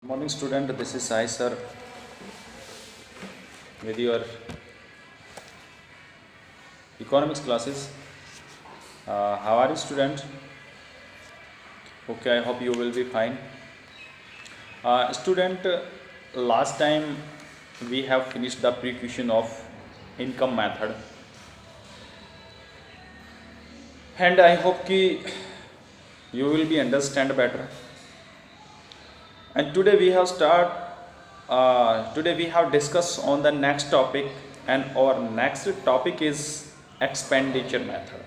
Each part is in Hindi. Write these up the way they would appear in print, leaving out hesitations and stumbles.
Morning student, this is Sai sir with your economics classes. How are you student? Okay, I hope you will be fine. Student, last time we have finished the pre-question of income method and I hope ki you will be understand better. And today we have discussed on the next topic, and our next topic is expenditure method.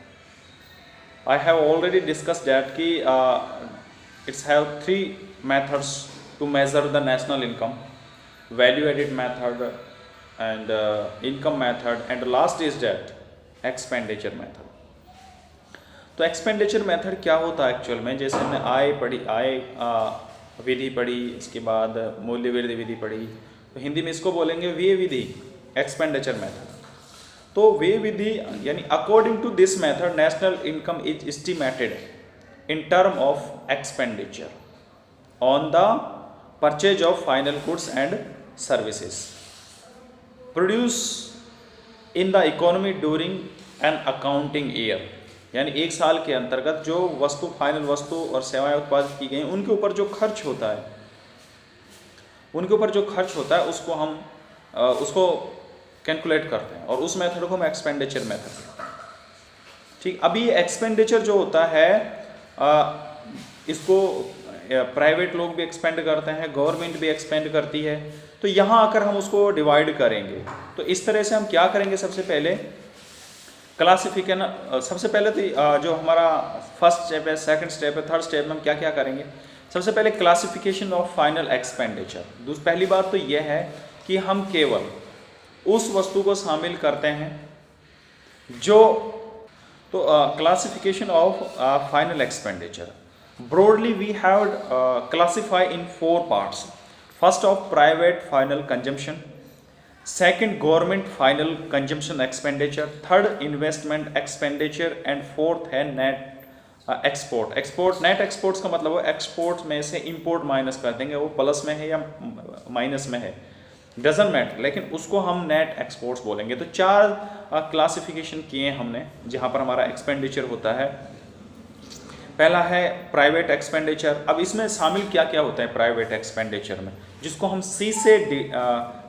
I have already discussed that it's have three methods to measure the national income: value added method and income method, and last is that expenditure method. तो एक्सपेंडिचर मेथड क्या होता है एक्चुअल में? जैसे हमने आय विधि पढ़ी, इसके बाद मूल्य वृद्धि विधि पढ़ी, तो हिंदी में इसको बोलेंगे व्यय विधि, एक्सपेंडिचर मेथड. तो व्यय विधि यानी according to this method national income is estimated in term of expenditure on the purchase of final goods and services produce in the economy during an accounting year. यानी एक साल के अंतर्गत जो वस्तु फाइनल वस्तु और सेवाएं उत्पादित की गई उनके ऊपर जो खर्च होता है उसको हम उसको कैलकुलेट करते हैं और उस मेथड को हम एक्सपेंडिचर मेथड कहते हैं. ठीक. अभी एक्सपेंडिचर जो होता है इसको प्राइवेट लोग भी एक्सपेंड करते हैं, गवर्नमेंट भी एक्सपेंड करती है. तो यहाँ आकर हम उसको डिवाइड करेंगे. तो इस तरह से हम क्या करेंगे, सबसे पहले क्लासिफिकेशन. सबसे पहले तो जो हमारा फर्स्ट स्टेप है, सेकंड स्टेप है, थर्ड स्टेप में हम क्या क्या करेंगे. सबसे पहले क्लासिफिकेशन ऑफ फाइनल एक्सपेंडिचर. पहली बात तो यह है कि हम केवल उस वस्तु को शामिल करते हैं जो तो classification of final expenditure broadly we have classify in 4 parts. First of private final consumption, second government final consumption expenditure, third investment expenditure and fourth है net export. नेट एक्सपोर्ट्स का मतलब वो एक्सपोर्ट में से इंपोर्ट माइनस कर देंगे, वो प्लस में है या माइनस में है डजंट मैटर, लेकिन उसको हम नेट एक्सपोर्ट्स बोलेंगे. तो 4 क्लासिफिकेशन किए हमने जहाँ पर हमारा एक्सपेंडिचर होता है. पहला है प्राइवेट एक्सपेंडिचर. अब इसमें शामिल क्या क्या होता है प्राइवेट एक्सपेंडिचर में, जिसको हम सी से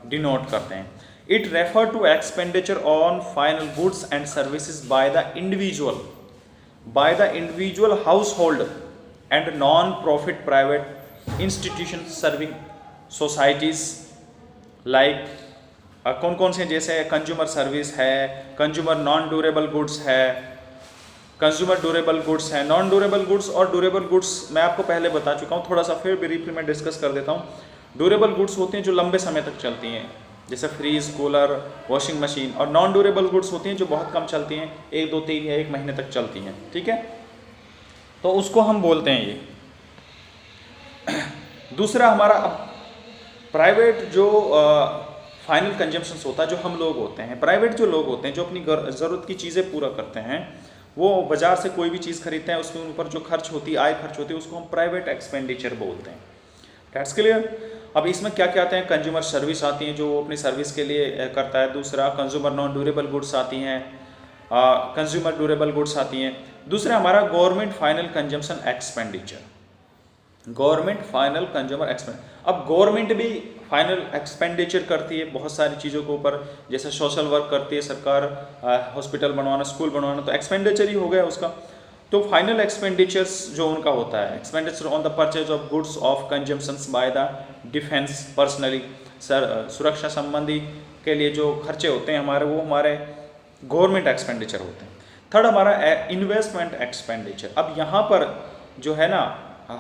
डिनोट करते हैं. It refer to expenditure on final goods and services by the individual household and non profit private institution serving societies like कौन कौन से, जैसे कंज्यूमर सर्विस है, कंज्यूमर नॉन ड्यूरेबल गुड्स है, कंज्यूमर ड्यूरेबल गुड्स है. नॉन ड्यूरेबल गुड्स और ड्यूरेबल गुड्स मैं आपको पहले बता चुका हूँ, थोड़ा सा फिर ब्रीफली मैं डिस्कस कर देता हूँ. ड्यूरेबल गुड्स होती हैं जो लंबे समय तक चलती हैं, जैसे फ्रीज, कूलर, वॉशिंग मशीन. और नॉन ड्यूरेबल गुड्स होती हैं जो बहुत कम चलती हैं, 1, 2, 3 या 1 महीने तक चलती हैं. ठीक है, तो उसको हम बोलते हैं ये. दूसरा हमारा प्राइवेट जो फाइनल कंजम्पशन होता है, जो हम लोग होते हैं, प्राइवेट जो लोग होते हैं जो अपनी ज़रूरत की चीज़ें पूरा करते हैं, वो बाजार से कोई भी चीज़ खरीदते हैं, उसके ऊपर जो खर्च होती है, आय खर्च होती है, उसको हम प्राइवेट एक्सपेंडिचर बोलते हैं. That's clear. अब इसमें क्या क्या आते हैं, कंज्यूमर सर्विस आती हैं जो अपनी सर्विस के लिए करता है. दूसरा कंज्यूमर नॉन ड्यूरेबल गुड्स आती हैं, कंज्यूमर ड्यूरेबल गुड्स आती हैं. दूसरा हमारा government final consumption expenditure, government final consumer expenditure. अब गवर्नमेंट भी फाइनल एक्सपेंडिचर करती है बहुत सारी चीज़ों के ऊपर, जैसे सोशल वर्क करती है सरकार, हॉस्पिटल बनवाना, स्कूल बनवाना, तो एक्सपेंडिचर ही हो गया उसका. तो फाइनल एक्सपेंडिचर्स जो उनका होता है, expenditure on the purchase of goods of consumptions by the defence personally, सुरक्षा संबंधी के लिए जो खर्चे होते हैं हमारे, वो हमारे गवर्नमेंट एक्सपेंडिचर होते हैं. थर्ड हमारा इन्वेस्टमेंट एक्सपेंडिचर. अब यहाँ पर जो है ना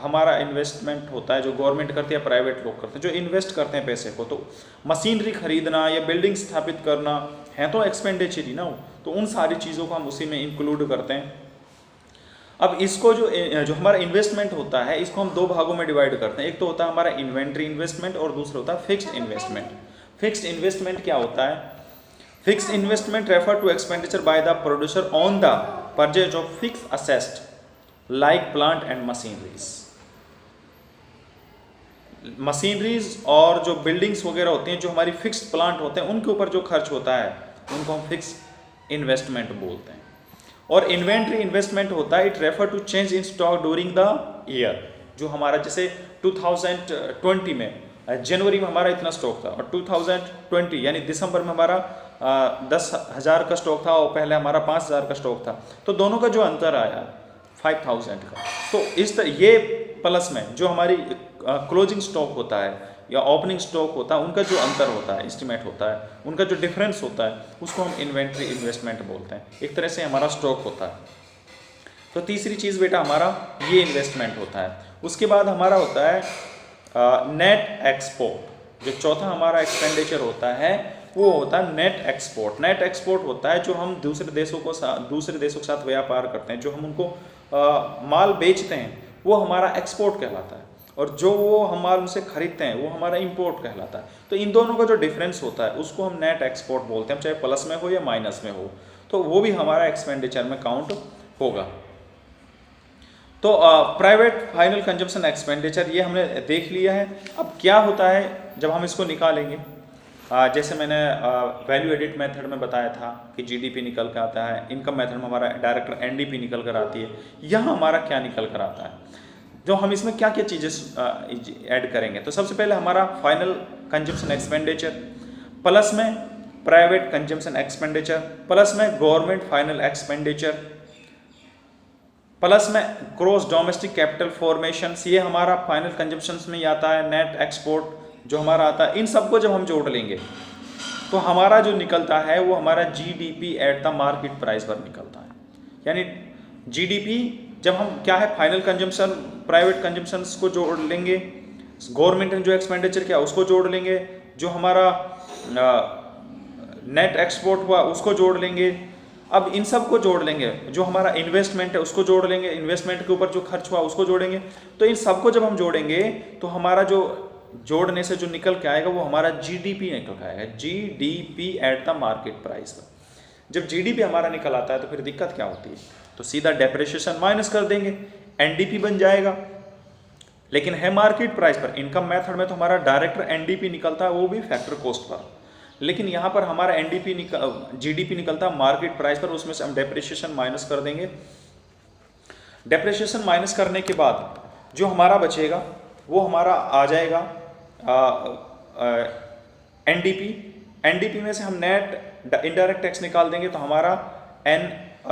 हमारा इन्वेस्टमेंट होता है जो गवर्नमेंट करती है, प्राइवेट लोग करते हैं, जो इन्वेस्ट करते हैं पैसे को. तो मशीनरी खरीदना या बिल्डिंग स्थापित करना है तो एक्सपेंडिचर ही ना हो, तो उन सारी चीज़ों को हम उसी में इंक्लूड करते हैं. अब इसको जो हमारा इन्वेस्टमेंट होता है, इसको हम 2 भागों में डिवाइड करते हैं. एक तो होता है हमारा इन्वेंट्री इन्वेस्टमेंट और दूसरा होता है फिक्स्ड इन्वेस्टमेंट. फिक्स्ड इन्वेस्टमेंट क्या होता है? Fixed investment refer to expenditure by the producer on the purchase of fix assets like plant and machineries. Machineries और जो बिल्डिंग्स वगैरह होती हैं, जो हमारी फिक्स्ड प्लांट होते हैं, उनके ऊपर जो खर्च होता है उनको हम फिक्स इन्वेस्टमेंट बोलते हैं। और इन्वेंट्री इन्वेस्टमेंट होता है, it refer to change in stock during the year. जो हमारा जैसे 2020 में जनवरी में हमारा इतना स्टॉक था, और 2020 यानी दिसंबर में हमारा 10,000 का स्टॉक था और पहले हमारा 5,000 का स्टॉक था, तो दोनों का जो अंतर आया 5,000 का। तो इस तरह ये प्लस में जो हमारी क्लोजिंग स्टॉक होता है या ओपनिंग स्टॉक होता है, उनका जो अंतर होता है, एस्टिमेट होता है, उनका जो डिफरेंस होता है, उसको हम इन्वेंट्री इन्वेस्टमेंट बोलते हैं। एक तरह से हमारा स्टॉक होता है। तो तीसरी चीज़ बेटा हमारा ये इन्वेस्टमेंट होता है। उसके बाद हमारा होता है नेट एक्सपोर्ट। जो चौथा हमारा एक्सपेंडिचर होता है वो होता है नेट एक्सपोर्ट। नेट एक्सपोर्ट होता है जो हम दूसरे देशों के साथ व्यापार करते हैं, जो हम उनको माल बेचते हैं, वो हमारा एक्सपोर्ट कहलाता है, और जो वो हम माल उनसे खरीदते हैं वो हमारा इंपोर्ट कहलाता है। तो इन दोनों का जो डिफरेंस होता है उसको हम नेट एक्सपोर्ट बोलते हैं, चाहे प्लस में हो या माइनस में हो, तो वो भी हमारा एक्सपेंडिचर में काउंट होगा। तो प्राइवेट फाइनल कंजम्पशन एक्सपेंडिचर ये हमने देख लिया है। अब क्या होता है जब हम इसको निकालेंगे, जैसे मैंने वैल्यू एडिट मेथड में बताया था कि जीडीपी निकल कर आता है, इनकम मेथड में हमारा डायरेक्ट एनडीपी निकल कर आती है। यहाँ हमारा क्या निकल कर आता है, जो हम इसमें क्या क्या चीज़ें ऐड करेंगे। तो सबसे पहले हमारा फाइनल कंजम्पशन एक्सपेंडिचर, प्लस में प्राइवेट कंजम्पशन एक्सपेंडिचर, प्लस में गवर्नमेंट फाइनल एक्सपेंडिचर, प्लस में ग्रॉस डोमेस्टिक कैपिटल फॉर्मेशन, ये हमारा फाइनल कंजम्पशन में ही आता है। नेट एक्सपोर्ट जो हमारा आता है, इन सबको जब हम जोड़ लेंगे तो हमारा जो निकलता है वो हमारा GDP at the market price पर निकलता है। यानी जीडीपी जब हम क्या है फाइनल कंजम्पशन प्राइवेट कंजम्पशन को जोड़ लेंगे, गवर्नमेंट ने जो एक्सपेंडिचर किया उसको जोड़ लेंगे, जो हमारा नेट एक्सपोर्ट हुआ उसको जोड़ लेंगे। अब इन सब को जोड़ लेंगे, जो हमारा इन्वेस्टमेंट है उसको जोड़ लेंगे, इन्वेस्टमेंट के ऊपर जो खर्च हुआ उसको जोड़ेंगे। तो इन सबको जब हम जोड़ेंगे तो हमारा जो जोड़ने से जो निकल के आएगा वो हमारा जीडीपी निकल के आएगा, GDP at the market price पर। जब जीडीपी हमारा निकल आता है तो फिर दिक्कत क्या होती है, तो सीधा डेप्रिसिएशन माइनस कर देंगे, एनडीपी बन जाएगा। लेकिन है मार्केट प्राइस पर, इनकम मेथड में तो हमारा डायरेक्ट एनडीपी निकलता है, वो भी फैक्टर कॉस्ट पर। लेकिन यहाँ पर हमारा जीडीपी निकलता है मार्केट प्राइस पर, उसमें से हम डेप्रिसिएशन माइनस कर देंगे। डेप्रिसिएशन माइनस करने के बाद जो हमारा बचेगा वो हमारा आ जाएगा एनडीपी में से हम नेट इनडायरेक्ट टैक्स निकाल देंगे तो हमारा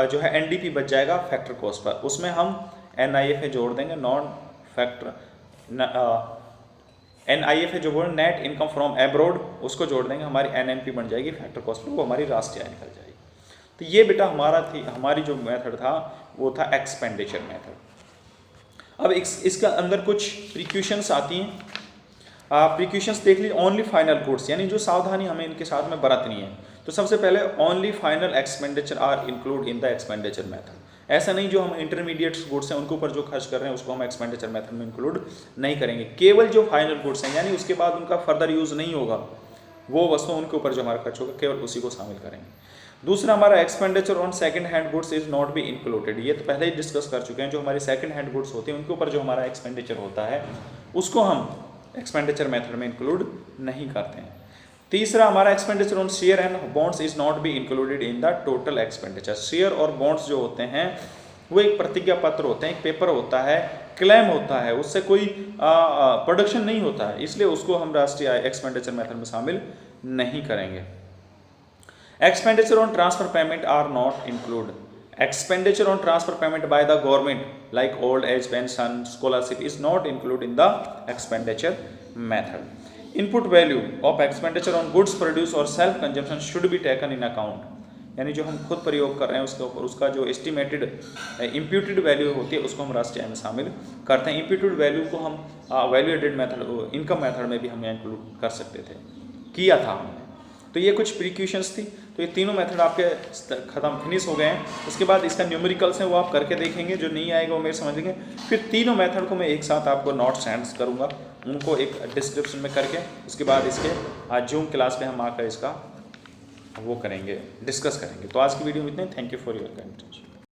जो है एनडीपी बच जाएगा फैक्टर कॉस्ट पर। उसमें हम एनआईएफए जोड़ देंगे, नॉन फैक्टर एनआईएफए जो बोल नेट इनकम फ्रॉम एब्रोड, उसको जोड़ देंगे, हमारी एनएनपी बन जाएगी फैक्टर कॉस्ट पर, वो हमारी राष्ट्रीय आय निकल जाएगी। तो ये बेटा हमारी जो मेथड था वो था एक्सपेंडिचर मेथड। अब इसका अंदर कुछ प्रिकॉशंस आती हैं। प्रिकॉशंस देख लीजिए, ओनली फाइनल गुड्स, यानी जो सावधानी हमें इनके साथ में बरतनी है। तो सबसे पहले only final expenditure are include in the expenditure method. ऐसा नहीं जो हम इंटरमीडिएट गुड्स हैं उनके ऊपर जो खर्च कर रहे हैं उसको हम एक्सपेंडिचर मेथड में इंक्लूड नहीं करेंगे। केवल जो फाइनल गुड्स हैं यानी उसके बाद उनका फर्दर यूज़ नहीं होगा, वो वस्तु उनके ऊपर जो हमारा खर्च होगा केवल उसी को शामिल करेंगे। दूसरा हमारा expenditure on second hand goods is not be included. ये तो पहले ही डिस्कस कर चुके हैं, जो हमारी सेकंड हैंड गुड्स होती हैं उनके ऊपर जो हमारा एक्सपेंडिचर होता है उसको हम एक्सपेंडिचर मेथड में इंक्लूड नहीं करते हैं। तीसरा हमारा expenditure on share and bonds is not be included in the total expenditure. Share और बॉन्ड्स जो होते हैं वो एक प्रतिज्ञा पत्र होते हैं, एक पेपर होता है, क्लेम होता है, उससे कोई प्रोडक्शन नहीं होता है, इसलिए उसको हम राष्ट्रीय एक्सपेंडिचर मेथड में शामिल नहीं करेंगे। Expenditure on transfer payment are not included. Expenditure on transfer payment by the government like old age pension, scholarship is not included in the expenditure method. Input value of expenditure on goods produced or self consumption should be taken in account. यानी जो हम खुद प्रयोग कर रहे हैं उसके ऊपर उसका जो एस्टिमेटेड इम्प्यूटेड वैल्यू होती है उसको हम राष्ट्रीय आय में शामिल करते हैं। इम्प्यूटेड वैल्यू को हम value added method income method में भी हम इंक्लूड कर सकते थे, किया था हमने। तो ये कुछ प्रिकॉशंस थी। तो ये तीनों मेथड आपके खत्म फिनिश हो गए हैं। उसके बाद इसका न्यूमेरिकल्स है वो आप करके देखेंगे, जो नहीं आएगा वो मेरे समझेंगे। फिर तीनों मेथड को मैं एक साथ आपको नोट्स सेंड करूँगा, उनको एक डिस्क्रिप्शन में करके उसके बाद इसके जूम क्लास में हम आकर इसका वो करेंगे, डिस्कस करेंगे। तो आज की वीडियो में इतने। Thank you for your time.